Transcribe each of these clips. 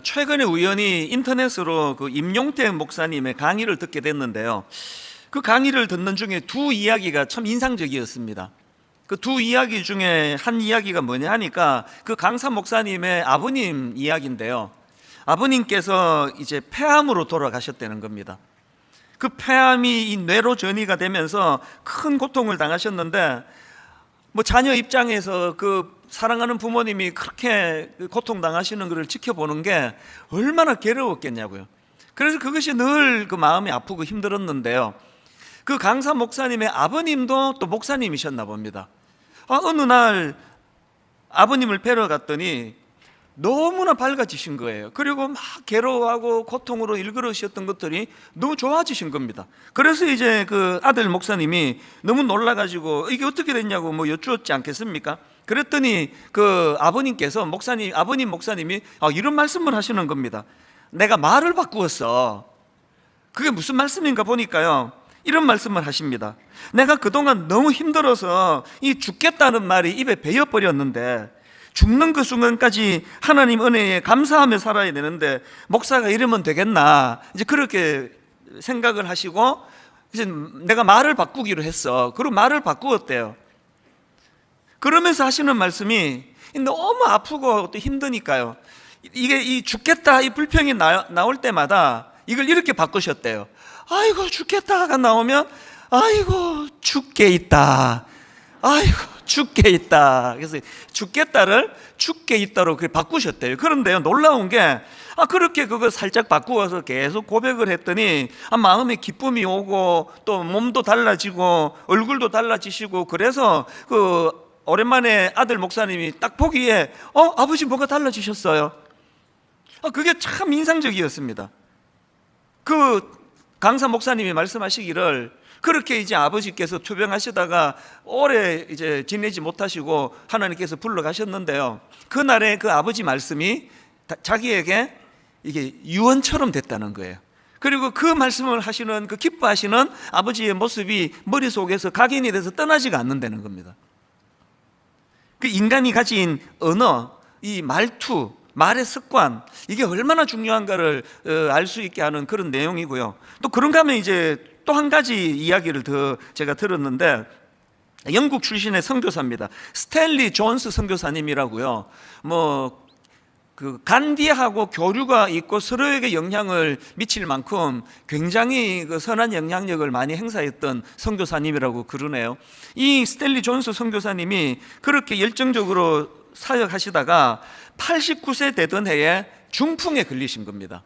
최근에 우연히 인터넷으로 그 임용택 목사님의 강의를 듣게 됐는데요. 그 강의를 듣는 중에 두 이야기가 참 인상적이었습니다. 그 두 이야기 중에 한 이야기가 뭐냐 하니까 그 강사 목사님의 아버님 이야기인데요. 아버님께서 이제 폐암으로 돌아가셨다는 겁니다. 그 폐암이 이 뇌로 전이가 되면서 큰 고통을 당하셨는데, 자녀 입장에서 그 사랑하는 부모님이 그렇게 고통당하시는 것을 지켜보는 게 얼마나 괴로웠겠냐고요. 그래서 그것이 늘 그 마음이 아프고 힘들었는데요. 그 강사 목사님의 아버님도 또 목사님이셨나 봅니다. 어느 날 아버님을 뵈러 갔더니 너무나 밝아지신 거예요. 그리고 막 괴로워하고 고통으로 일그러셨던 것들이 너무 좋아지신 겁니다. 그래서 이제 그 아들 목사님이 너무 놀라가지고 이게 어떻게 됐냐고 여쭈었지 않겠습니까? 그랬더니 그 아버님께서 아버님 목사님이 이런 말씀을 하시는 겁니다. 내가 말을 바꾸었어. 그게 무슨 말씀인가 보니까요, 이런 말씀을 하십니다. 내가 그동안 너무 힘들어서 이 죽겠다는 말이 입에 배어버렸는데, 죽는 그 순간까지 하나님 은혜에 감사하며 살아야 되는데 목사가 이러면 되겠나, 이제 그렇게 생각을 하시고 이제 내가 말을 바꾸기로 했어. 그리고 말을 바꾸었대요. 그러면서 하시는 말씀이 너무 아프고 또 힘드니까요, 이게 이 죽겠다 이 불평이 나올 때마다 이걸 이렇게 바꾸셨대요. 아이고 죽겠다가 나오면 아이고 죽게 있다, 아이고 죽게 있다. 그래서 죽겠다를 죽게 있다로 그렇게 바꾸셨대요. 그런데요, 놀라운 게 그렇게 그걸 살짝 바꾸어서 계속 고백을 했더니 마음에 기쁨이 오고 또 몸도 달라지고 얼굴도 달라지시고, 그래서 그 오랜만에 아들 목사님이 딱 보기에 아버지 뭐가 달라지셨어요. 그게 참 인상적이었습니다. 그 강사 목사님이 말씀하시기를 그렇게 이제 아버지께서 투병하시다가 오래 이제 지내지 못하시고 하나님께서 불러가셨는데요, 그날의 그 아버지 말씀이 자기에게 이게 유언처럼 됐다는 거예요. 그리고 그 말씀을 하시는, 그 기뻐하시는 아버지의 모습이 머릿속에서 각인이 돼서 떠나지가 않는다는 겁니다. 그 인간이 가진 언어, 이 말투, 말의 습관, 이게 얼마나 중요한가를 알 수 있게 하는 그런 내용이고요. 또 그런가 하면 이제 또 한 가지 이야기를 더 제가 들었는데, 영국 출신의 선교사입니다. 스탠리 존스 선교사님이라고요. 그 간디하고 교류가 있고 서로에게 영향을 미칠 만큼 굉장히 그 선한 영향력을 많이 행사했던 선교사님이라고 그러네요. 이 스탠리 존스 선교사님이 그렇게 열정적으로 사역하시다가 89세 되던 해에 중풍에 걸리신 겁니다.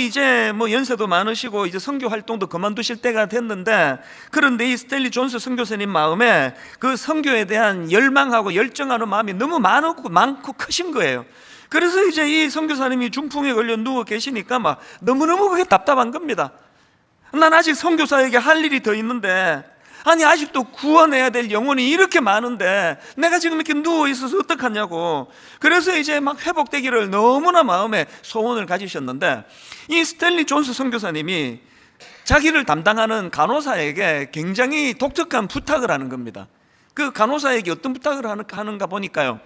이제 연세도 많으시고 이제 선교 활동도 그만두실 때가 됐는데, 그런데 이 스탠리 존스 선교사님 마음에 그 선교에 대한 열망하고 열정하는 마음이 너무 많고 크신 거예요. 그래서 이제 이 선교사님이 중풍에 걸려 누워 계시니까 너무너무 그게 답답한 겁니다. 난 아직 선교사에게 할 일이 더 있는데, 아직도 구원해야 될 영혼이 이렇게 많은데 내가 지금 이렇게 누워있어서 어떡하냐고. 그래서 이제 회복되기를 너무나 마음에 소원을 가지셨는데, 이 스탠리 존스 선교사님이 자기를 담당하는 간호사에게 굉장히 독특한 부탁을 하는 겁니다. 그 간호사에게 어떤 부탁을 하는가 보니까요,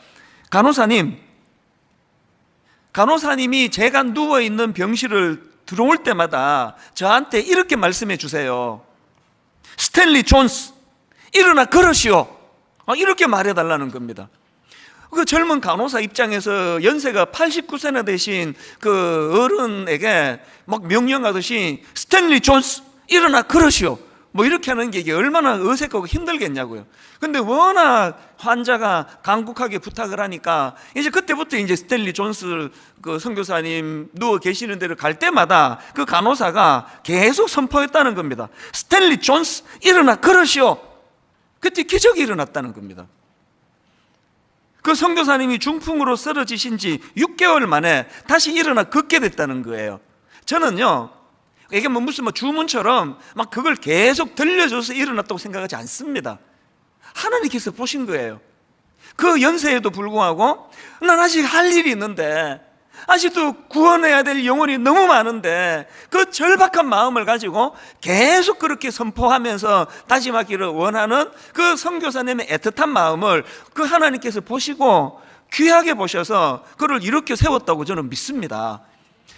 간호사님이 제가 누워있는 병실을 들어올 때마다 저한테 이렇게 말씀해 주세요. 스탠리 존스, 일어나 걸으시오. 이렇게 말해달라는 겁니다. 그 젊은 간호사 입장에서 연세가 89세나 되신 그 어른에게 명령하듯이 스탠리 존스, 일어나 걸으시오, 이렇게 하는 게 이게 얼마나 어색하고 힘들겠냐고요. 근데 워낙 환자가 간곡하게 부탁을 하니까 이제 그때부터 이제 스탠리 존스 그 선교사님 누워 계시는 데를 갈 때마다 그 간호사가 계속 선포했다는 겁니다. 스탠리 존스, 일어나 걸으시오. 그때 기적이 일어났다는 겁니다. 그 선교사님이 중풍으로 쓰러지신 지 6개월 만에 다시 일어나 걷게 됐다는 거예요. 저는요, 이게 무슨 주문처럼 그걸 계속 들려줘서 일어났다고 생각하지 않습니다. 하나님께서 보신 거예요. 그 연세에도 불구하고 난 아직 할 일이 있는데, 아직도 구원해야 될 영혼이 너무 많은데, 그 절박한 마음을 가지고 계속 그렇게 선포하면서 다짐하기를 원하는 그 선교사님의 애틋한 마음을 그 하나님께서 보시고 귀하게 보셔서 그를 이렇게 세웠다고 저는 믿습니다.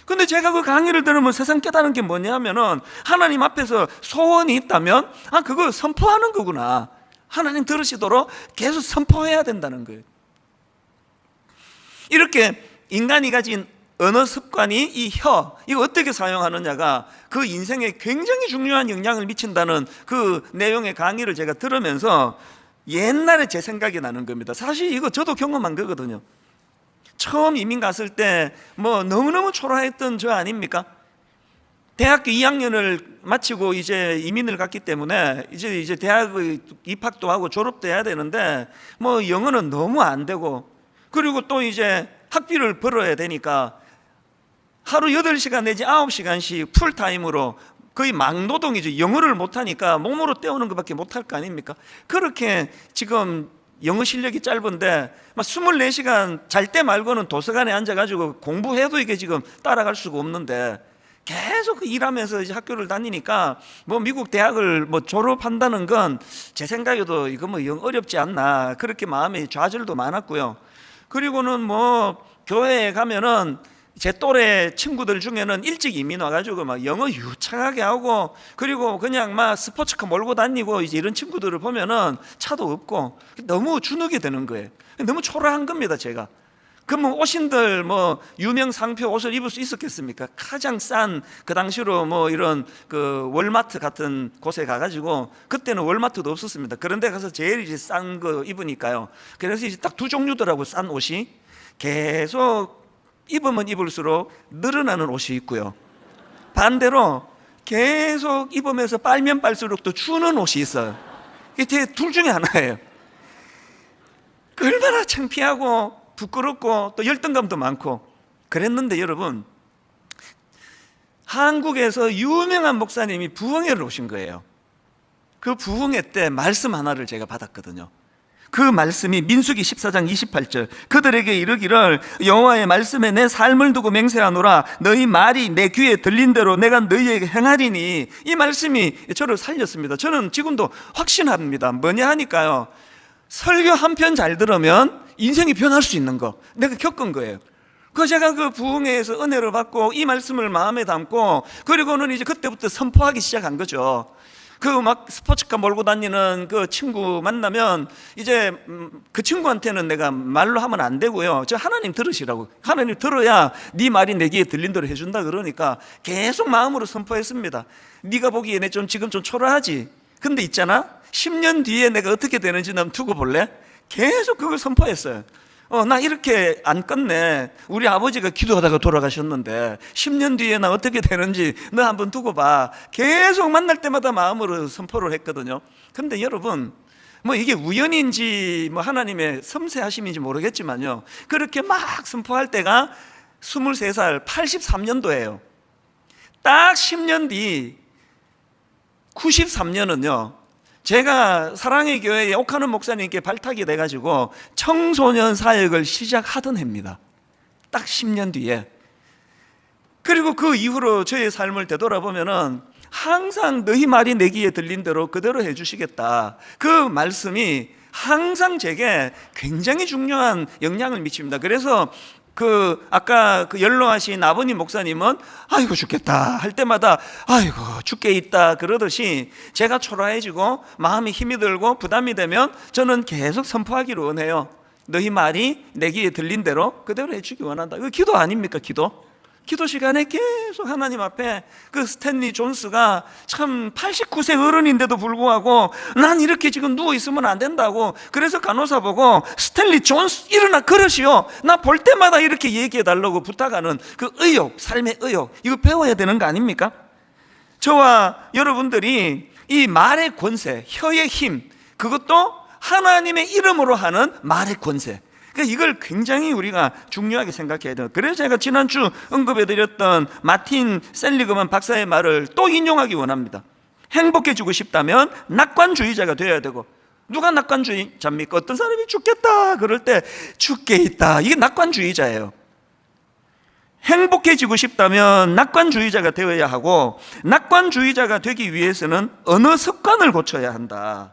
근데 제가 그 강의를 들으면 세상 깨달은 게 뭐냐면은 하나님 앞에서 소원이 있다면 그걸 선포하는 거구나. 하나님 들으시도록 계속 선포해야 된다는 거예요. 이렇게 인간이 가진 언어 습관이 이 이거 어떻게 사용하느냐가 그 인생에 굉장히 중요한 영향을 미친다는 그 내용의 강의를 제가 들으면서 옛날에 제 생각이 나는 겁니다. 사실 이거 저도 경험한 거거든요. 처음 이민 갔을 때 뭐 너무너무 초라했던 저 아닙니까? 대학교 2학년을 마치고 이제 이민을 갔기 때문에 이제 대학을 입학도 하고 졸업도 해야 되는데 뭐 영어는 너무 안 되고, 그리고 또 이제 학비를 벌어야 되니까 하루 8시간 내지 9시간씩 풀타임으로 거의 막노동이죠. 영어를 못하니까 몸으로 때우는 것밖에 못할 거 아닙니까? 그렇게 지금 영어 실력이 짧은데 막 24시간 잘 때 말고는 도서관에 앉아가지고 공부해도 이게 지금 따라갈 수가 없는데 계속 일하면서 이제 학교를 다니니까 뭐 미국 대학을 뭐 졸업한다는 건 제 생각에도 이거 뭐 영 어렵지 않나, 그렇게 마음의 좌절도 많았고요. 그리고는 뭐 교회에 가면은 제 또래 친구들 중에는 일찍 이민 와가지고 막 영어 유창하게 하고, 그리고 그냥 막 스포츠카 몰고 다니고 이제 이런 친구들을 보면은 차도 없고 너무 주눅이 드는 거예요. 너무 초라한 겁니다, 제가. 그럼 옷인들 뭐 유명 상표 옷을 입을 수 있었겠습니까? 가장 싼 그 당시로 뭐 이런 그 월마트 같은 곳에 가가지고, 그때는 월마트도 없었습니다. 그런데 가서 제일 이제 싼 거 입으니까요. 그래서 이제 딱 두 종류더라고, 싼 옷이. 계속 입으면 입을수록 늘어나는 옷이 있고요, 반대로 계속 입으면서 빨면 빨수록 또 추는 옷이 있어요. 이게 둘 중에 하나예요. 얼마나 창피하고 부끄럽고 또 열등감도 많고 그랬는데, 여러분, 한국에서 유명한 목사님이 부흥회를 오신 거예요. 그 부흥회 때 말씀 하나를 제가 받았거든요. 그 말씀이 민수기 14장 28절, 그들에게 이르기를 여호와의 말씀에 내 삶을 두고 맹세하노라. 너희 말이 내 귀에 들린 대로 내가 너희에게 행하리니. 이 말씀이 저를 살렸습니다. 저는 지금도 확신합니다. 뭐냐 하니까요, 설교 한 편 잘 들으면 인생이 변할 수 있는 거 내가 겪은 거예요. 제가 그 부흥회에서 은혜를 받고 이 말씀을 마음에 담고, 그리고는 이제 그때부터 선포하기 시작한 거죠. 그 막 스포츠카 몰고 다니는 그 친구 만나면 이제 그 친구한테는 내가 말로 하면 안 되고요, 저 하나님 들으시라고, 하나님 들어야 네 말이 내 귀에 들린 대로 해준다 그러니까 계속 마음으로 선포했습니다. 네가 보기에 내 지금 좀 초라하지? 근데 있잖아, 10년 뒤에 내가 어떻게 되는지 넌 두고 볼래? 계속 그걸 선포했어요. 나 이렇게 안 끝내. 우리 아버지가 기도하다가 돌아가셨는데 10년 뒤에 나 어떻게 되는지 너 한번 두고 봐. 계속 만날 때마다 마음으로 선포를 했거든요. 근데 여러분, 뭐 이게 우연인지 뭐 하나님의 섬세하심인지 모르겠지만요, 그렇게 막 선포할 때가 23살 83년도예요 딱 10년 뒤 93년은요 제가 사랑의 교회에 옥하는 목사님께 발탁이 돼가지고 청소년 사역을 시작하던 해입니다. 딱 10년 뒤에. 그리고 그 이후로 저의 삶을 되돌아보면은 항상 너희 말이 내 귀에 들린 대로 그대로 해주시겠다, 그 말씀이 항상 제게 굉장히 중요한 영향을 미칩니다. 그래서 아까 연로하신 아버님 목사님은 아이고 죽겠다 할 때마다 아이고 죽게 있다 그러듯이, 제가 초라해지고 마음이 힘이 들고 부담이 되면 저는 계속 선포하기를 원해요. 너희 말이 내 귀에 들린 대로 그대로 해주기 원한다. 이거 기도 아닙니까? 기도 시간에 계속 하나님 앞에, 그 스탠리 존스가 참 89세 어른인데도 불구하고 난 이렇게 지금 누워있으면 안 된다고, 그래서 간호사 보고 스탠리 존스 일어나 걸으시오, 나 볼 때마다 이렇게 얘기해 달라고 부탁하는 그 의욕, 삶의 의욕, 이거 배워야 되는 거 아닙니까? 저와 여러분들이 이 말의 권세, 혀의 힘, 그것도 하나님의 이름으로 하는 말의 권세, 그러니까 이걸 굉장히 우리가 중요하게 생각해야 돼요. 그래서 제가 지난주 언급해드렸던 마틴 셀리그만 박사의 말을 또 인용하기 원합니다. 행복해지고 싶다면 낙관주의자가 되어야 되고, 누가 낙관주의자입니까? 어떤 사람이 죽겠다 그럴 때 죽게 있다, 이게 낙관주의자예요. 행복해지고 싶다면 낙관주의자가 되어야 하고, 낙관주의자가 되기 위해서는 언어 습관을 고쳐야 한다.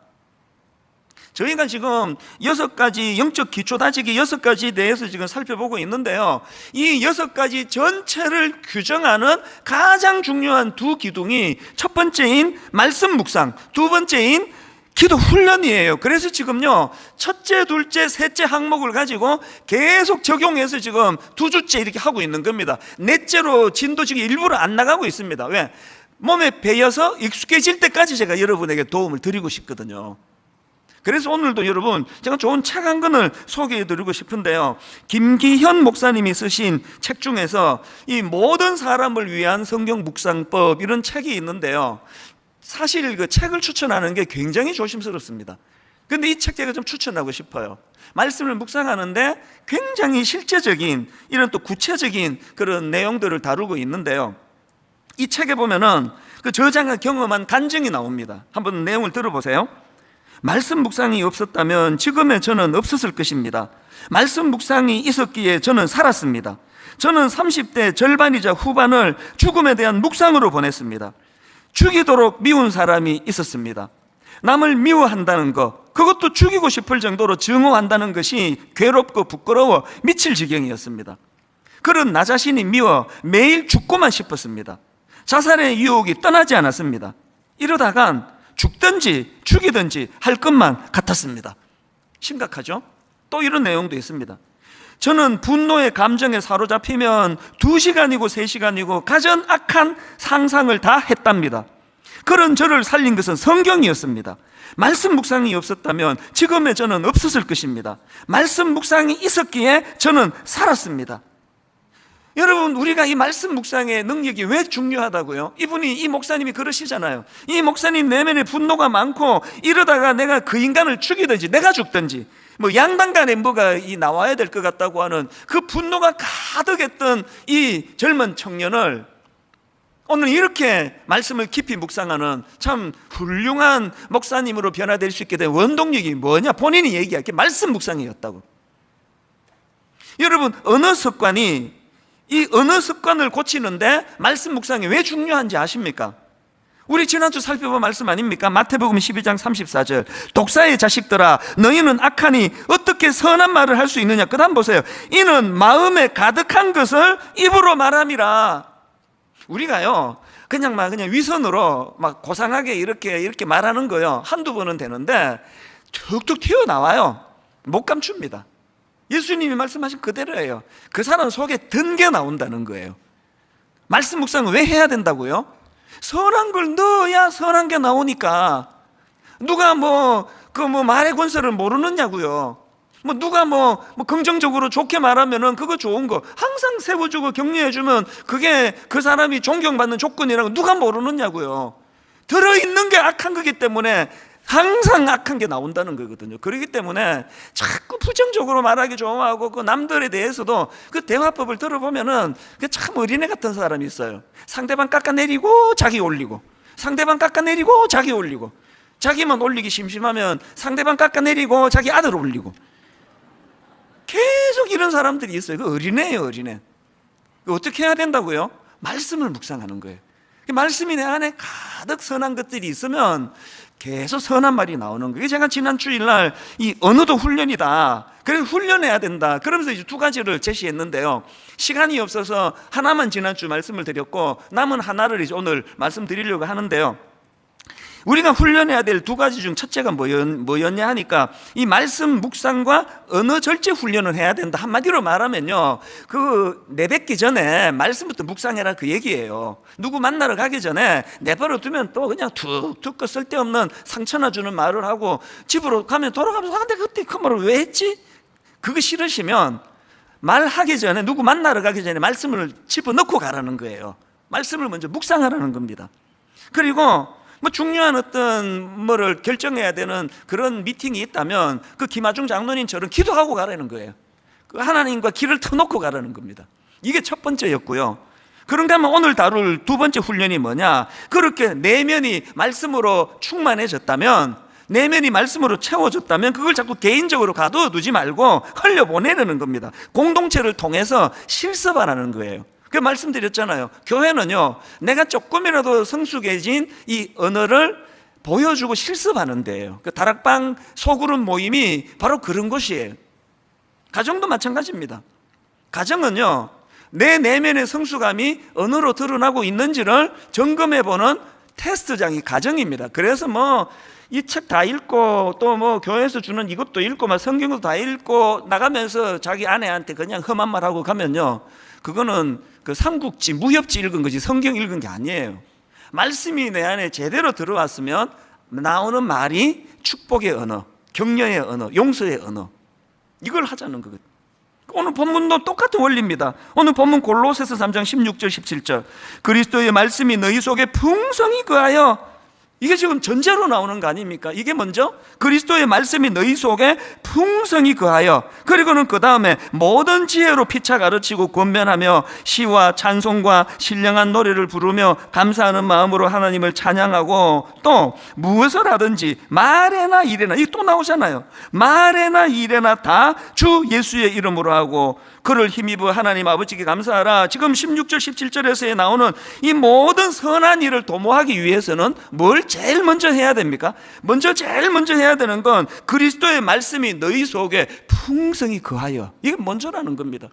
저희가 지금 6가지 영적 기초 다지기 6가지에 대해서 지금 살펴보고 있는데요, 이 6가지 전체를 규정하는 가장 중요한 두 기둥이 첫 번째인 말씀 묵상, 두 번째인 기도 훈련이에요. 그래서 지금요, 첫째, 둘째, 셋째 항목을 가지고 계속 적용해서 지금 2주째 이렇게 하고 있는 겁니다. 넷째로 진도 지금 일부러 안 나가고 있습니다. 왜? 몸에 배여서 익숙해질 때까지 제가 여러분에게 도움을 드리고 싶거든요. 그래서 오늘도 여러분, 제가 좋은 책 한 권을 소개해 드리고 싶은데요, 김기현 목사님이 쓰신 책 중에서 이 모든 사람을 위한 성경 묵상법, 이런 책이 있는데요, 사실 그 책을 추천하는 게 굉장히 조심스럽습니다. 그런데 이 책 제가 좀 추천하고 싶어요. 말씀을 묵상하는데 굉장히 실제적인, 이런 또 구체적인 그런 내용들을 다루고 있는데요, 이 책에 보면은 그 저자가 경험한 간증이 나옵니다. 한번 내용을 들어보세요. 말씀 묵상이 없었다면 지금의 저는 없었을 것입니다. 말씀 묵상이 있었기에 저는 살았습니다. 저는 30대 절반이자 후반을 죽음에 대한 묵상으로 보냈습니다. 죽이도록 미운 사람이 있었습니다. 남을 미워한다는 것, 그것도 죽이고 싶을 정도로 증오한다는 것이 괴롭고 부끄러워 미칠 지경이었습니다. 그런 나 자신이 미워 매일 죽고만 싶었습니다. 자살의 유혹이 떠나지 않았습니다. 이러다간 죽든지 죽이든지 할 것만 같았습니다. 심각하죠? 또 이런 내용도 있습니다. 저는 분노의 감정에 사로잡히면 2시간이고 3시간이고 가장 악한 상상을 다 했답니다. 그런 저를 살린 것은 성경이었습니다. 말씀 묵상이 없었다면 지금의 저는 없었을 것입니다. 말씀 묵상이 있었기에 저는 살았습니다. 여러분, 우리가 이 말씀 묵상의 능력이 왜 중요하다고요? 이 목사님이 그러시잖아요. 이 목사님 내면에 분노가 많고 이러다가 내가 그 인간을 죽이든지 내가 죽든지 뭐 양당 간에 뭐가 나와야 될 것 같다고 하는 그 분노가 가득했던 이 젊은 청년을 오늘 이렇게 말씀을 깊이 묵상하는 참 훌륭한 목사님으로 변화될 수 있게 된 원동력이 뭐냐? 본인이 얘기할 게 말씀 묵상이었다고. 여러분, 이 언어 습관을 고치는데 말씀 묵상이 왜 중요한지 아십니까? 우리 지난주 살펴본 말씀 아닙니까? 마태복음 12장 34절, 독사의 자식들아 너희는 악하니 어떻게 선한 말을 할 수 있느냐. 그 다음 보세요. 이는 마음에 가득한 것을 입으로 말함이라. 우리가요 그냥 위선으로 고상하게 이렇게 말하는 거요, 한두 번은 되는데 툭툭 튀어나와요. 못 감춥니다. 예수님이 말씀하신 그대로예요. 그 사람 속에 든 게 나온다는 거예요. 말씀 묵상을 왜 해야 된다고요? 선한 걸 넣어야 선한 게 나오니까. 누가 말의 권세를 모르느냐고요. 누가 긍정적으로 좋게 말하면은 그거 좋은 거 항상 세워주고 격려해주면 그게 그 사람이 존경받는 조건이라고 누가 모르느냐고요. 들어있는 게 악한 거기 때문에 항상 악한 게 나온다는 거거든요. 그렇기 때문에 자꾸 부정적으로 말하기 좋아하고 그 남들에 대해서도 그 대화법을 들어보면은 참 어린애 같은 사람이 있어요. 상대방 깎아내리고 자기 올리고, 상대방 깎아내리고 자기 올리고, 자기만 올리기 심심하면 상대방 깎아내리고 자기 아들 올리고, 계속 이런 사람들이 있어요. 그 어린애예요, 어린애. 어떻게 해야 된다고요? 말씀을 묵상하는 거예요. 말씀이 내 안에 가득 선한 것들이 있으면 계속 선한 말이 나오는 거예요. 제가 지난 주일날 이 언어도 훈련이다, 그래서 훈련해야 된다, 그러면서 이제 2가지를 제시했는데요, 시간이 없어서 하나만 지난주 말씀을 드렸고 남은 하나를 이제 오늘 말씀드리려고 하는데요, 우리가 훈련해야 될 2가지 중 첫째가 뭐였냐 하니까 이 말씀 묵상과 언어 절제 훈련을 해야 된다. 한마디로 말하면요, 그 내뱉기 전에 말씀부터 묵상해라, 그 얘기예요. 누구 만나러 가기 전에 내버려 두면 또 그냥 툭툭 쓸데없는 상처나 주는 말을 하고 집으로 가면 돌아가면서 내가 그때 그 말을 왜 했지? 그거 싫으시면 말하기 전에, 누구 만나러 가기 전에 말씀을 집어넣고 가라는 거예요. 말씀을 먼저 묵상하라는 겁니다. 그리고 중요한 어떤 뭐를 결정해야 되는 그런 미팅이 있다면 그 김하중 장로님처럼 기도하고 가라는 거예요. 그 하나님과 길을 터놓고 가라는 겁니다. 이게 첫 번째였고요. 그런가 하면 오늘 다룰 2번째 훈련이 뭐냐, 그렇게 내면이 말씀으로 충만해졌다면, 내면이 말씀으로 채워졌다면 그걸 자꾸 개인적으로 가둬두지 말고 흘려보내려는 겁니다. 공동체를 통해서 실습하라는 거예요. 그 말씀드렸잖아요. 교회는요, 내가 조금이라도 성숙해진 이 언어를 보여주고 실습하는 데예요. 그 다락방 소그룹 모임이 바로 그런 곳이에요. 가정도 마찬가지입니다. 가정은요, 내 내면의 성숙함이 언어로 드러나고 있는지를 점검해보는 테스트장이 가정입니다. 그래서 뭐 이 책 다 읽고 또 뭐 교회에서 주는 이것도 읽고 막 성경도 다 읽고 나가면서 자기 아내한테 그냥 험한 말 하고 가면요, 그거는 그 삼국지 무협지 읽은 거지 성경 읽은 게 아니에요. 말씀이 내 안에 제대로 들어왔으면 나오는 말이 축복의 언어, 격려의 언어, 용서의 언어, 이걸 하자는 거거든요. 오늘 본문도 똑같은 원리입니다. 오늘 본문 골로새서 3장 16절 17절, 그리스도의 말씀이 너희 속에 풍성히 거하여, 이게 지금 전제로 나오는 거 아닙니까? 이게 먼저 그리스도의 말씀이 너희 속에 풍성히 거하여, 그리고는 그 다음에 모든 지혜로 피차 가르치고 권면하며 시와 찬송과 신령한 노래를 부르며 감사하는 마음으로 하나님을 찬양하고, 또 무엇을 하든지 말에나 일에나, 이게 또 나오잖아요. 말에나 일에나 다 주 예수의 이름으로 하고 그를 힘입어 하나님 아버지께 감사하라. 지금 16절 17절에서 나오는 이 모든 선한 일을 도모하기 위해서는 뭘 제일 먼저 해야 됩니까? 제일 먼저 해야 되는 건 그리스도의 말씀이 너희 속에 풍성히 거하여, 이게 먼저라는 겁니다.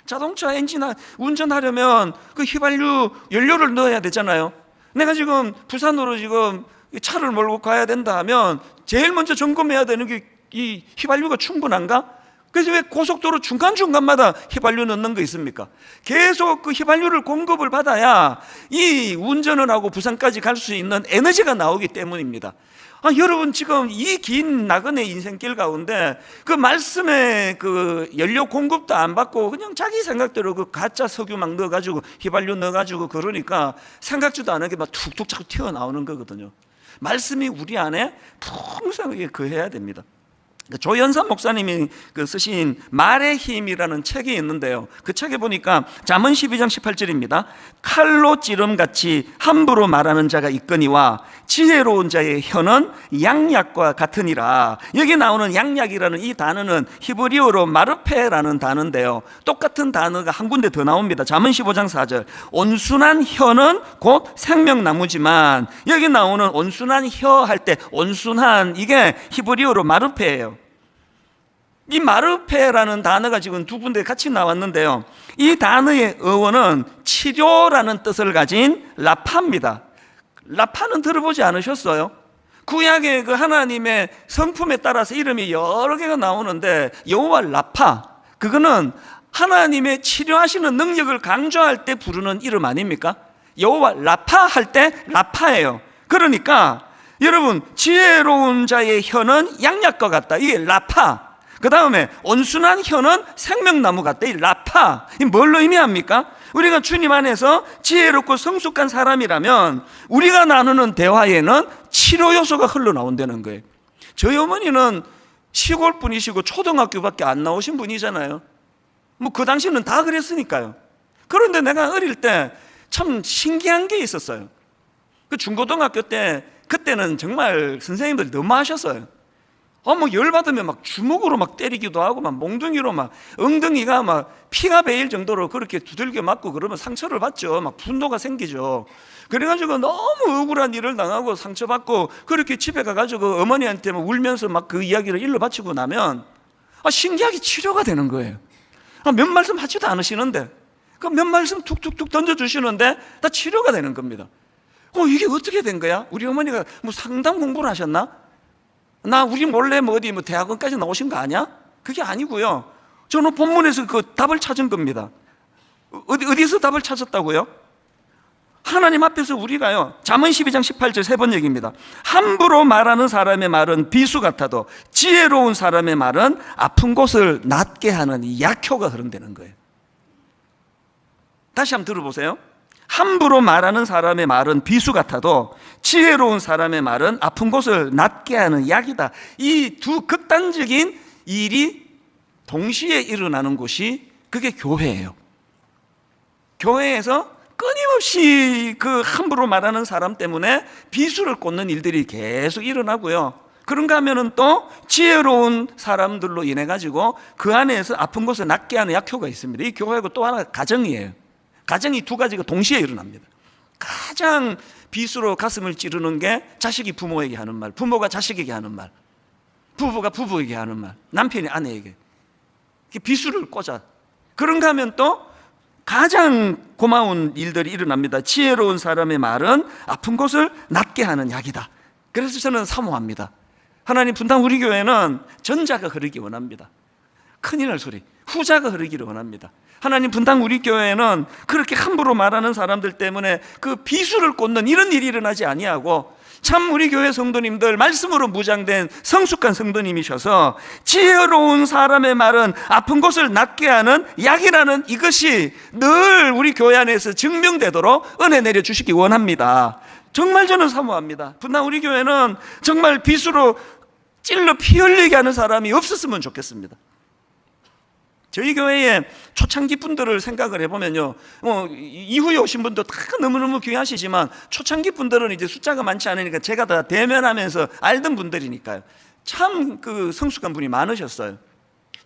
자동차 엔진 운전하려면 그 휘발유 연료를 넣어야 되잖아요. 내가 지금 부산으로 지금 차를 몰고 가야 된다 하면 제일 먼저 점검해야 되는 게 이 휘발유가 충분한가? 그래서 왜 고속도로 중간중간마다 휘발유 넣는 거 있습니까? 계속 그 휘발유를 공급을 받아야 이 운전을 하고 부산까지 갈 수 있는 에너지가 나오기 때문입니다. 여러분, 지금 이 긴 나그네 인생길 가운데 그 말씀에 그 연료 공급도 안 받고 그냥 자기 생각대로 그 가짜 석유 막 넣어가지고 휘발유 넣어가지고 그러니까 생각지도 않게 막 툭툭 자꾸 튀어나오는 거거든요. 말씀이 우리 안에 풍성하게 거해야 됩니다. 조연산 목사님이 쓰신 말의 힘이라는 책이 있는데요, 그 책에 보니까 잠언 12장 18절입니다. 칼로 찌름같이 함부로 말하는 자가 있거니와 지혜로운 자의 혀는 양약과 같으니라. 여기 나오는 양약이라는 이 단어는 히브리어로 마르페라는 단어인데요, 똑같은 단어가 한 군데 더 나옵니다. 잠언 15장 4절, 온순한 혀는 곧 생명나무지만, 여기 나오는 온순한 혀 할 때 온순한, 이게 히브리어로 마르페예요. 이 마르페라는 단어가 지금 두 군데 같이 나왔는데요, 이 단어의 어원은 치료라는 뜻을 가진 라파입니다. 라파는 들어보지 않으셨어요? 구약의 그 하나님의 성품에 따라서 이름이 여러 개가 나오는데, 여호와 라파, 그거는 하나님의 치료하시는 능력을 강조할 때 부르는 이름 아닙니까? 여호와 라파 할 때 라파예요. 그러니까 여러분, 지혜로운 자의 혀는 양약과 같다, 이게 라파. 그 다음에 온순한 혀는 생명나무 같다, 이 라파. 이 뭘로 의미합니까? 우리가 주님 안에서 지혜롭고 성숙한 사람이라면 우리가 나누는 대화에는 치료 요소가 흘러나온다는 거예요. 저희 어머니는 시골 분이시고 초등학교밖에 안 나오신 분이잖아요. 뭐 그 당시는 다 그랬으니까요. 그런데 내가 어릴 때 참 신기한 게 있었어요. 그 중고등학교 때, 그때는 정말 선생님들이 너무 하셨어요. 뭐 열받으면 막 주먹으로 막 때리기도 하고, 막 몽둥이로 막 엉덩이가 막 피가 배일 정도로 그렇게 두들겨 맞고 그러면 상처를 받죠. 막 분노가 생기죠. 그래가지고 너무 억울한 일을 당하고 상처받고 그렇게 집에 가가지고 어머니한테 막 울면서 막 그 이야기를 일러 바치고 나면 신기하게 치료가 되는 거예요. 몇 말씀 하지도 않으시는데 그 몇 말씀 툭툭툭 던져주시는데 다 치료가 되는 겁니다. 이게 어떻게 된 거야? 우리 어머니가 뭐 상담 공부를 하셨나? 우리 몰래 뭐 어디 대학원까지 나오신 거 아니야? 그게 아니고요, 저는 본문에서 그 답을 찾은 겁니다. 어디서 답을 찾았다고요? 하나님 앞에서 우리가요, 잠언 12장 18절 3번 얘기입니다. 함부로 말하는 사람의 말은 비수 같아도 지혜로운 사람의 말은 아픈 곳을 낫게 하는 이 약효가 흐른다는 거예요. 다시 한번 들어보세요. 함부로 말하는 사람의 말은 비수 같아도 지혜로운 사람의 말은 아픈 곳을 낫게 하는 약이다. 이 두 극단적인 일이 동시에 일어나는 곳이 그게 교회예요. 교회에서 끊임없이 그 함부로 말하는 사람 때문에 비수를 꽂는 일들이 계속 일어나고요, 그런가 하면은 또 지혜로운 사람들로 인해 가지고 그 안에서 아픈 곳을 낫게 하는 약효가 있습니다. 이 교회하고 또 하나 가정이에요. 가정이 두 가지가 동시에 일어납니다. 가장 빗으로 가슴을 찌르는 게 자식이 부모에게 하는 말, 부모가 자식에게 하는 말, 부부가 부부에게 하는 말, 남편이 아내에게 비수를 꽂아. 그런가 하면 또 가장 고마운 일들이 일어납니다. 지혜로운 사람의 말은 아픈 곳을 낫게 하는 약이다. 그래서 저는 사모합니다. 하나님 분당 우리 교회는 전자가 흐르기 원합니다. 큰일 날 소리, 후자가 흐르기를 원합니다. 하나님 분당 우리 교회는 그렇게 함부로 말하는 사람들 때문에 그 비수를 꽂는 이런 일이 일어나지 아니하고, 참 우리 교회 성도님들 말씀으로 무장된 성숙한 성도님이셔서 지혜로운 사람의 말은 아픈 곳을 낫게 하는 약이라는 이것이 늘 우리 교회 안에서 증명되도록 은혜 내려주시기 원합니다. 정말 저는 사모합니다. 분당 우리 교회는 정말 비수로 찔러 피 흘리게 하는 사람이 없었으면 좋겠습니다. 저희 교회의 초창기 분들을 생각을 해보면요, 이후에 오신 분도 다 너무너무 귀하시지만 초창기 분들은 이제 숫자가 많지 않으니까 제가 다 대면하면서 알던 분들이니까요. 참 그 성숙한 분이 많으셨어요.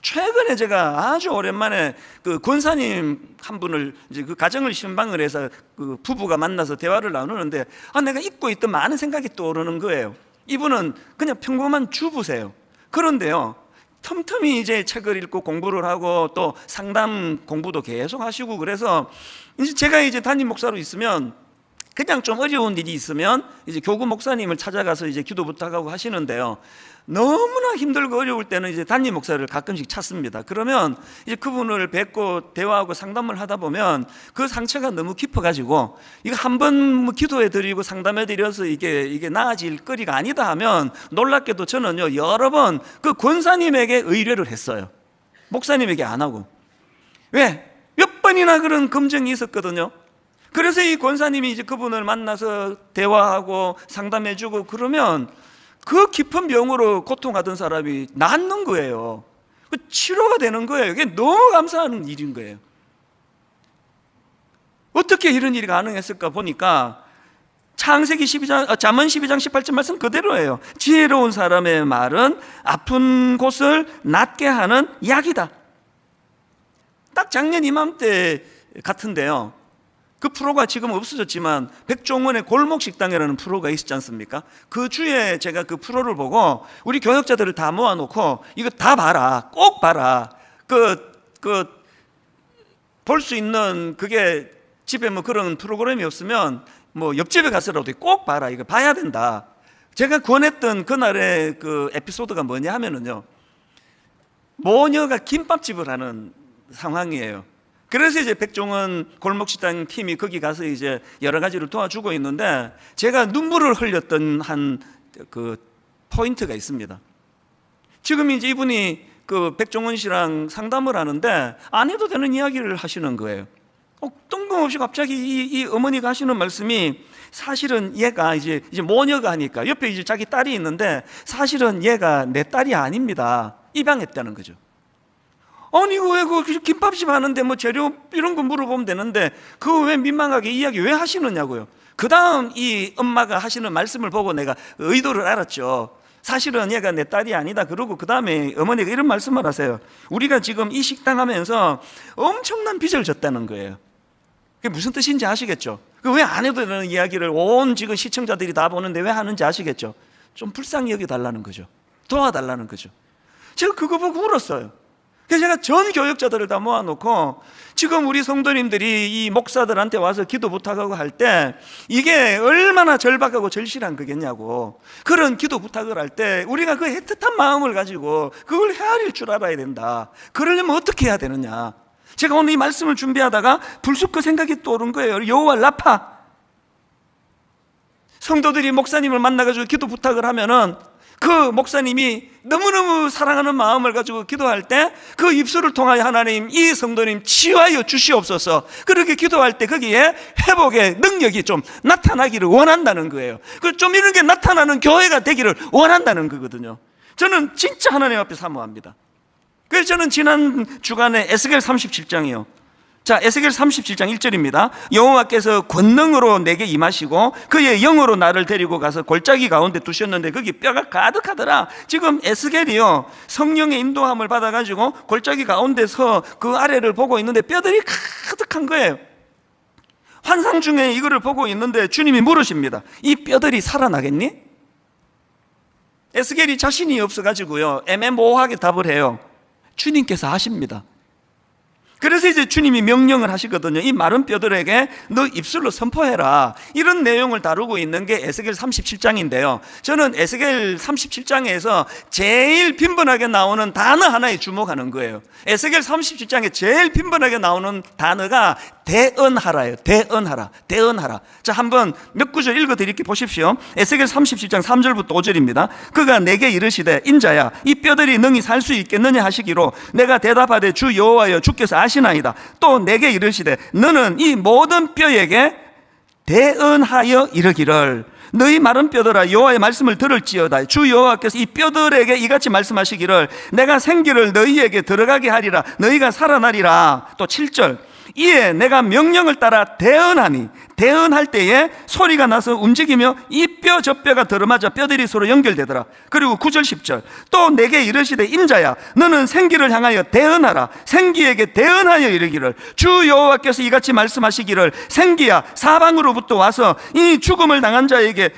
최근에 제가 아주 오랜만에 그 권사님 한 분을 이제 그 가정을 신방을 해서 그 부부가 만나서 대화를 나누는데, 내가 잊고 있던 많은 생각이 떠오르는 거예요. 이분은 그냥 평범한 주부세요. 그런데요, 틈틈이 이제 책을 읽고 공부를 하고 또 상담 공부도 계속 하시고, 그래서 이제 제가 이제 담임 목사로 있으면 그냥 좀 어려운 일이 있으면 이제 교구 목사님을 찾아가서 이제 기도 부탁하고 하시는데요, 너무나 힘들고 어려울 때는 이제 담임 목사를 가끔씩 찾습니다. 그러면 이제 그분을 뵙고 대화하고 상담을 하다 보면 그 상처가 너무 깊어가지고 이거 한번 기도해 드리고 상담해 드려서 이게 나아질 거리가 아니다 하면, 놀랍게도 저는요 여러 번 그 권사님에게 의뢰를 했어요. 목사님에게 안 하고. 왜? 몇 번이나 그런 검증이 있었거든요. 그래서 이 권사님이 이제 그분을 만나서 대화하고 상담해주고 그러면 그 깊은 병으로 고통하던 사람이 낫는 거예요. 치료가 되는 거예요. 이게 너무 감사한 일인 거예요. 어떻게 이런 일이 가능했을까 보니까 창세기 12장, 잠언 12장 18절 말씀 그대로예요. 지혜로운 사람의 말은 아픈 곳을 낫게 하는 약이다. 딱 작년 이맘때 같은데요, 그 프로가 지금 없어졌지만 백종원의 골목식당이라는 프로가 있었지 않습니까? 그 주에 제가 그 프로를 보고 우리 교역자들을 다 모아놓고 이거 다 봐라, 꼭 봐라. 볼 수 있는 그게 집에 뭐 그런 프로그램이 없으면 뭐 옆집에 가서라도 꼭 봐라, 이거 봐야 된다. 제가 권했던 그날의 그 에피소드가 뭐냐 하면은요, 모녀가 김밥집을 하는 상황이에요. 그래서 이제 백종원 골목식당 팀이 거기 가서 이제 여러 가지를 도와주고 있는데, 제가 눈물을 흘렸던 한 그 포인트가 있습니다. 지금 이제 이분이 그 백종원 씨랑 상담을 하는데 안 해도 되는 이야기를 하시는 거예요. 뜬금없이 갑자기 이 어머니가 하시는 말씀이, 사실은 얘가 이제 모녀가 하니까 옆에 이제 자기 딸이 있는데 사실은 얘가 내 딸이 아닙니다. 입양했다는 거죠. 아니 왜 그 김밥집 하는데 뭐 재료 이런 거 물어보면 되는데 그거 왜 민망하게 이야기 왜 하시느냐고요. 그 다음 이 엄마가 하시는 말씀을 보고 내가 의도를 알았죠. 사실은 얘가 내 딸이 아니다. 그러고 그 다음에 어머니가 이런 말씀을 하세요. 우리가 지금 이 식당 하면서 엄청난 빚을 졌다는 거예요. 그게 무슨 뜻인지 아시겠죠? 그 왜 안 해도 되는 이야기를 온 지금 시청자들이 다 보는데 왜 하는지 아시겠죠? 좀 불쌍히 여겨달라는 거죠. 도와달라는 거죠. 제가 그거 보고 울었어요. 그래서 제가 전 교역자들을 다 모아놓고 지금 우리 성도님들이 이 목사들한테 와서 기도 부탁하고 할 때 이게 얼마나 절박하고 절실한 거겠냐고, 그런 기도 부탁을 할 때 우리가 그 애틋한 마음을 가지고 그걸 헤아릴 줄 알아야 된다. 그러려면 어떻게 해야 되느냐. 제가 오늘 이 말씀을 준비하다가 불쑥 그 생각이 떠오른 거예요. 여호와 라파, 성도들이 목사님을 만나가지고 기도 부탁을 하면은 그 목사님이 너무너무 사랑하는 마음을 가지고 기도할 때 그 입술을 통하여 하나님 이 성도님 치유하여 주시옵소서, 그렇게 기도할 때 거기에 회복의 능력이 좀 나타나기를 원한다는 거예요. 그 좀 이런 게 나타나는 교회가 되기를 원한다는 거거든요. 저는 진짜 하나님 앞에 사모합니다. 그래서 저는 지난 주간에 에스겔 37장이요. 자, 에스겔 37장 1절입니다. 여호와께서 권능으로 내게 임하시고 그의 영으로 나를 데리고 가서 골짜기 가운데 두셨는데 거기 뼈가 가득하더라. 지금 에스겔이요, 성령의 인도함을 받아가지고 골짜기 가운데서 그 아래를 보고 있는데 뼈들이 가득한 거예요. 환상 중에 이거를 보고 있는데 주님이 물으십니다. 이 뼈들이 살아나겠니? 에스겔이 자신이 없어가지고요, 애매모호하게 답을 해요. 주님께서 하십니다. 그래서 이제 주님이 명령을 하시거든요. 이 마른 뼈들에게 너 입술로 선포해라. 이런 내용을 다루고 있는 게 에스겔 37장인데요. 저는 에스겔 37장에서 제일 빈번하게 나오는 단어 하나에 주목하는 거예요. 에스겔 37장에 제일 빈번하게 나오는 단어가 대언하라예요. 대언하라. 대언하라. 자, 한번 몇 구절 읽어드릴게 보십시오. 에스겔 37장 3절부터 5절입니다. 그가 내게 이르시되 인자야, 이 뼈들이 능히 살 수 있겠느냐 하시기로 내가 대답하되 주 여호와여, 주께서 아시나이다. 또 내게 이르시되 너는 이 모든 뼈에게 대언하여 이르기를 너희 마른 뼈들아, 여호와의 말씀을 들을지어다. 주 여호와께서 이 뼈들에게 이같이 말씀하시기를 내가 생기를 너희에게 들어가게 하리라. 너희가 살아나리라. 또 7절 이에 내가 명령을 따라 대언하니 대언할 때에 소리가 나서 움직이며 이 뼈 저 뼈가 들어맞아 뼈들이 서로 연결되더라. 그리고 9절 10절 또 내게 이르시되 인자야, 너는 생기를 향하여 대언하라. 생기에게 대언하여 이르기를 주 여호와께서 이같이 말씀하시기를 생기야, 사방으로부터 와서 이 죽음을 당한 자에게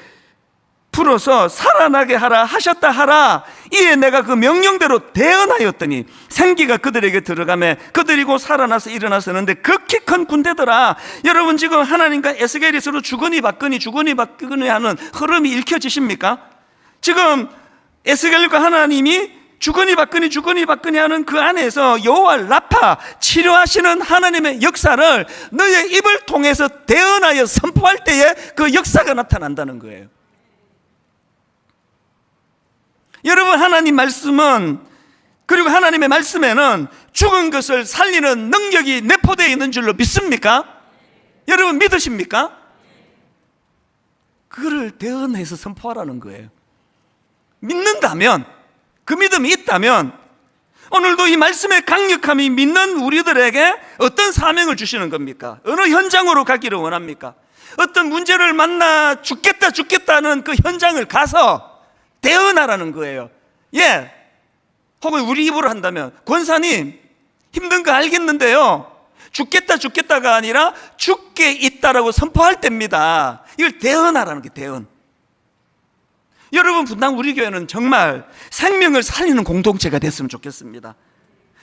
풀어서 살아나게 하라 하셨다 하라. 이에 내가 그 명령대로 대언하였더니 생기가 그들에게 들어가매 그들이 곧 살아나서 일어나서는데 극히 큰 군대더라. 여러분, 지금 하나님과 에스겔이 서로 주거니 받거니 하는 흐름이 읽혀지십니까? 지금 에스겔과 하나님이 주거니 받거니 하는 그 안에서 여호와 라파, 치료하시는 하나님의 역사를 너의 입을 통해서 대언하여 선포할 때에 그 역사가 나타난다는 거예요. 여러분, 하나님 말씀은, 그리고 하나님의 말씀에는 죽은 것을 살리는 능력이 내포되어 있는 줄로 믿습니까? 여러분, 믿으십니까? 그거를 대언해서 선포하라는 거예요. 믿는다면, 그 믿음이 있다면 오늘도 이 말씀의 강력함이 믿는 우리들에게 어떤 사명을 주시는 겁니까? 어느 현장으로 가기를 원합니까? 어떤 문제를 만나 죽겠다는 그 현장을 가서 대언하라는 거예요. 예, 혹은 우리 입으로 한다면 권사님 힘든 거 알겠는데요, 죽겠다가 아니라 죽게 있다라고 선포할 때입니다. 이걸 대언하라는 게 대언. 여러분, 분당 우리 교회는 정말 생명을 살리는 공동체가 됐으면 좋겠습니다.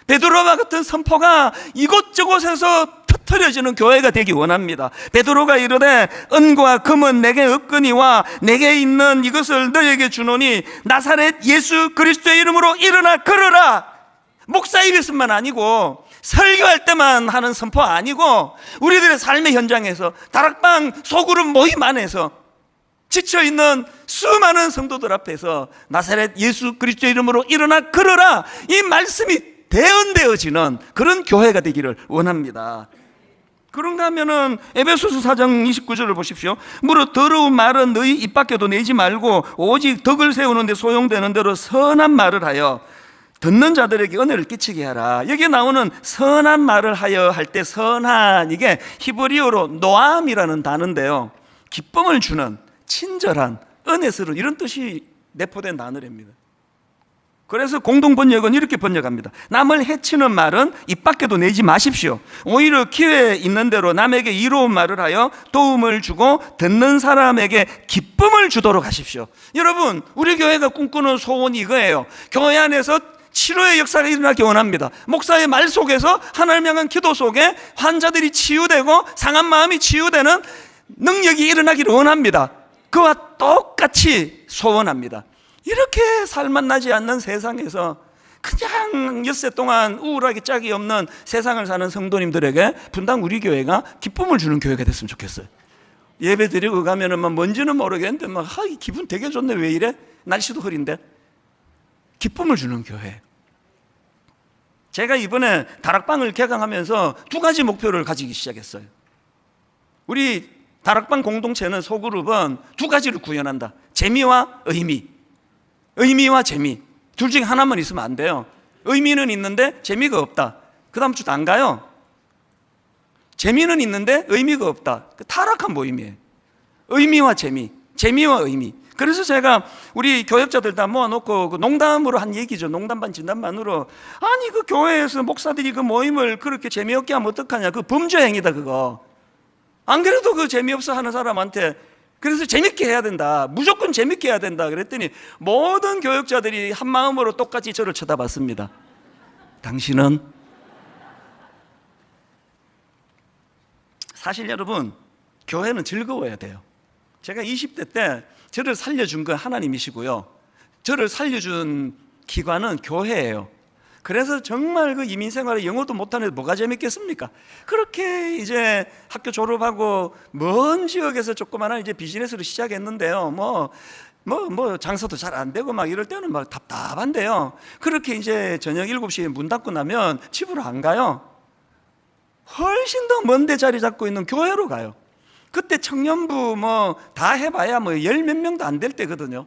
베드로와 같은 선포가 이곳저곳에서 터뜨려지는 교회가 되기 원합니다. 베드로가 이르되 은과 금은 내게 없거니와 내게 있는 이것을 너에게 주노니 나사렛 예수 그리스도의 이름으로 일어나 걸어라. 목사 입에서만 아니고 설교할 때만 하는 선포 아니고 우리들의 삶의 현장에서 다락방 소그룹 모임 안에서 지쳐있는 수많은 성도들 앞에서 나사렛 예수 그리스도의 이름으로 일어나 걸어라, 이 말씀이 대언되어지는 그런 교회가 되기를 원합니다. 그런가 하면은 에베소서 4장 29절을 보십시오. 무릇 더러운 말은 너희 입 밖에도 내지 말고 오직 덕을 세우는 데 소용되는 대로 선한 말을 하여 듣는 자들에게 은혜를 끼치게 하라. 여기에 나오는 선한 말을 하여 할 때 선한, 이게 히브리어로 노암이라는 단어인데요, 기쁨을 주는, 친절한, 은혜스러운, 이런 뜻이 내포된 단어랍니다. 그래서 공동번역은 이렇게 번역합니다. 남을 해치는 말은 입 밖에도 내지 마십시오. 오히려 기회 있는 대로 남에게 이로운 말을 하여 도움을 주고 듣는 사람에게 기쁨을 주도록 하십시오. 여러분, 우리 교회가 꿈꾸는 소원이 이거예요. 교회 안에서 치료의 역사가 일어나기 원합니다. 목사의 말 속에서 하나님 향한 기도 속에 환자들이 치유되고 상한 마음이 치유되는 능력이 일어나기를 원합니다. 그와 똑같이 소원합니다. 이렇게 살맛 나지 않는 세상에서 그냥 엿새 동안 우울하게 짝이 없는 세상을 사는 성도님들에게 분당 우리 교회가 기쁨을 주는 교회가 됐으면 좋겠어요. 예배 드리고 가면은 뭔지는 모르겠는데 기분 되게 좋네, 왜 이래? 날씨도 흐린데. 기쁨을 주는 교회. 제가 이번에 다락방을 개강하면서 두 가지 목표를 가지기 시작했어요. 우리 다락방 공동체는, 소그룹은 두 가지를 구현한다. 재미와 의미. 의미와 재미, 둘 중에 하나만 있으면 안 돼요. 의미는 있는데 재미가 없다, 그 다음 주도 안 가요. 재미는 있는데 의미가 없다, 타락한 모임이에요. 의미와 재미, 재미와 의미. 그래서 제가 우리 교역자들 다 모아놓고 그 농담으로 한 얘기죠. 농담 반 진담반으로, 아니 그 교회에서 목사들이 그 모임을 그렇게 재미없게 하면 어떡하냐, 그 범죄 행위다 그거. 안 그래도 그 재미없어 하는 사람한테 그래서 재밌게 해야 된다, 무조건 재밌게 해야 된다 그랬더니 모든 교육자들이 한 마음으로 똑같이 저를 쳐다봤습니다. 당신은? 사실 여러분, 교회는 즐거워야 돼요. 제가 20대 때 저를 살려준 건 하나님이시고요, 저를 살려준 기관은 교회예요. 그래서 정말 그 이민 생활에 영어도 못하는데 뭐가 재밌겠습니까? 그렇게 이제 학교 졸업하고 먼 지역에서 조그마한 이제 비즈니스를 시작했는데요. 뭐 장사도 잘 안 되고 막 이럴 때는 막 답답한데요. 그렇게 이제 저녁 7시에 문 닫고 나면 집으로 안 가요. 훨씬 더 먼데 자리 잡고 있는 교회로 가요. 그때 청년부 뭐 다 해봐야 뭐 열 몇 명도 안 될 때거든요.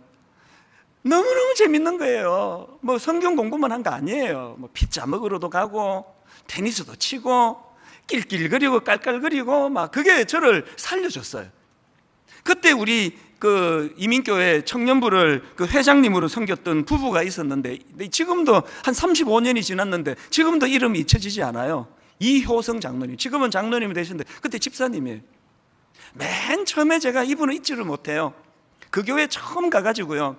너무너무 재밌는 거예요. 뭐 성경 공부만 한 거 아니에요. 뭐 피자 먹으러도 가고 테니스도 치고 낄낄거리고 깔깔거리고 막 그게 저를 살려줬어요. 그때 우리 그 이민교회 청년부를 그 회장님으로 섬겼던 부부가 있었는데 지금도 한 35년이 지났는데 지금도 이름이 잊혀지지 않아요. 이효성 장로님. 지금은 장로님이 되셨는데 그때 집사님이에요. 맨 처음에 제가 이분을 잊지를 못해요. 그 교회 처음 가가지고요,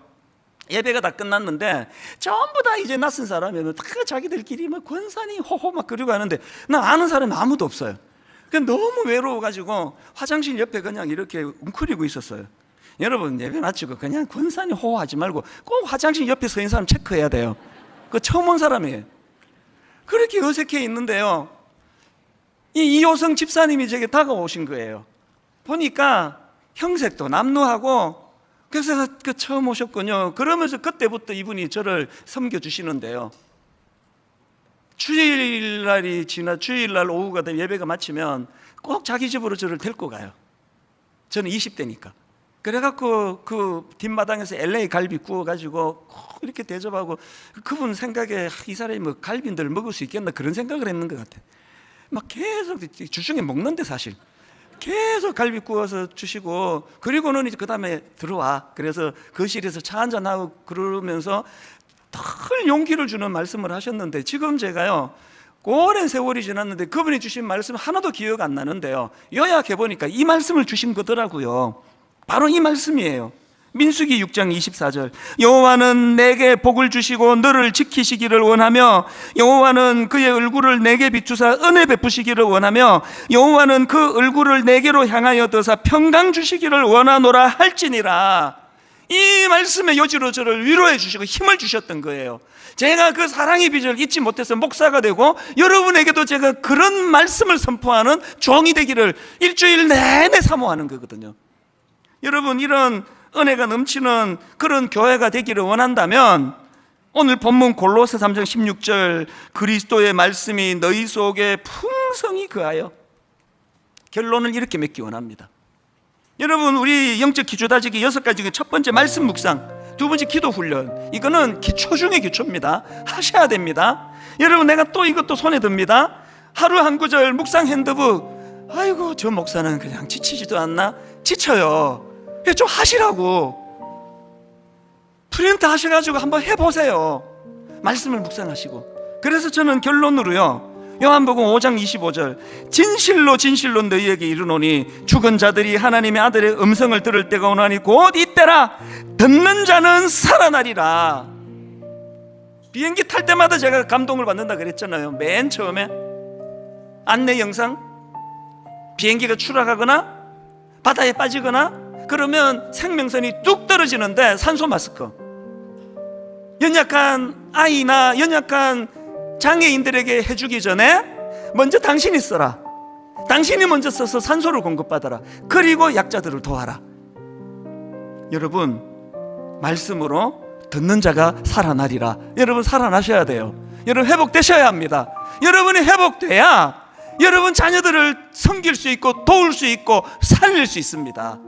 예배가 다 끝났는데 전부 다 이제 낯선 사람이에요. 다 자기들끼리 막 권사님 호호 막 그러고 하는데 나 아는 사람이 아무도 없어요. 그냥 너무 외로워가지고 화장실 옆에 그냥 이렇게 웅크리고 있었어요. 여러분, 예배 마치고 그냥 권사님 호호하지 말고 꼭 화장실 옆에 서 있는 사람 체크해야 돼요. 그 처음 온 사람이에요. 그렇게 어색해 있는데요, 이 이호성 집사님이 제게 다가오신 거예요. 보니까 형색도 남루하고, 그래서 그 처음 오셨군요. 그러면서 그때부터 이분이 저를 섬겨주시는데요, 주일날이 지나 주일날 오후가 되면 예배가 마치면 꼭 자기 집으로 저를 데리고 가요. 저는 20대니까. 그래갖고 그 뒷마당에서 LA 갈비 구워가지고 꼭 이렇게 대접하고, 그분 생각에 이 사람이 뭐 갈비들 먹을 수 있겠나 그런 생각을 했는 것 같아요. 막 계속 주중에 먹는데 사실 계속 갈비 구워서 주시고, 그리고는 이제 그 다음에 들어와. 그래서 거실에서 차 한잔하고 그러면서 늘 용기를 주는 말씀을 하셨는데, 지금 제가요 오랜 세월이 지났는데 그분이 주신 말씀 하나도 기억 안 나는데요, 요약해보니까 이 말씀을 주신 거더라고요. 바로 이 말씀이에요. 민수기 6장 24절. 여호와는 내게 복을 주시고 너를 지키시기를 원하며, 여호와는 그의 얼굴을 내게 비추사 은혜 베푸시기를 원하며, 여호와는 그 얼굴을 내게로 향하여 드사 평강 주시기를 원하노라 할지니라. 이 말씀에 요지로 저를 위로해 주시고 힘을 주셨던 거예요. 제가 그 사랑의 빚을 잊지 못해서 목사가 되고, 여러분에게도 제가 그런 말씀을 선포하는 종이 되기를 일주일 내내 사모하는 거거든요. 여러분, 이런 은혜가 넘치는 그런 교회가 되기를 원한다면 오늘 본문 골로새 3장 16절, 그리스도의 말씀이 너희 속에 풍성히 거하여. 결론을 이렇게 맺기 원합니다. 여러분, 우리 영적 기초 다지기 6가지 중에 첫 번째 말씀 묵상, 두 번째 기도 훈련, 이거는 기초 중에 기초입니다. 하셔야 됩니다. 여러분, 내가 또 이것도 손에 듭니다. 하루 한 구절 묵상 핸드북. 아이고, 저 목사는 그냥 지치지도 않나? 지쳐요. 좀 하시라고. 프린트 하셔가지고 한번 해보세요. 말씀을 묵상하시고. 그래서 저는 결론으로요, 요한복음 5장 25절, 진실로 진실로 너희에게 이르노니 죽은 자들이 하나님의 아들의 음성을 들을 때가 오나니 곧 이때라. 듣는 자는 살아나리라. 비행기 탈 때마다 제가 감동을 받는다 그랬잖아요. 맨 처음에 안내 영상, 비행기가 추락하거나 바다에 빠지거나 그러면 생명선이 뚝 떨어지는데 산소 마스크, 연약한 아이나 연약한 장애인들에게 해주기 전에 먼저 당신이 써라. 당신이 먼저 써서 산소를 공급받아라. 그리고 약자들을 도와라. 여러분, 말씀으로 듣는 자가 살아나리라. 여러분, 살아나셔야 돼요. 여러분, 회복되셔야 합니다. 여러분이 회복돼야 여러분 자녀들을 섬길 수 있고 도울 수 있고 살릴 수 있습니다.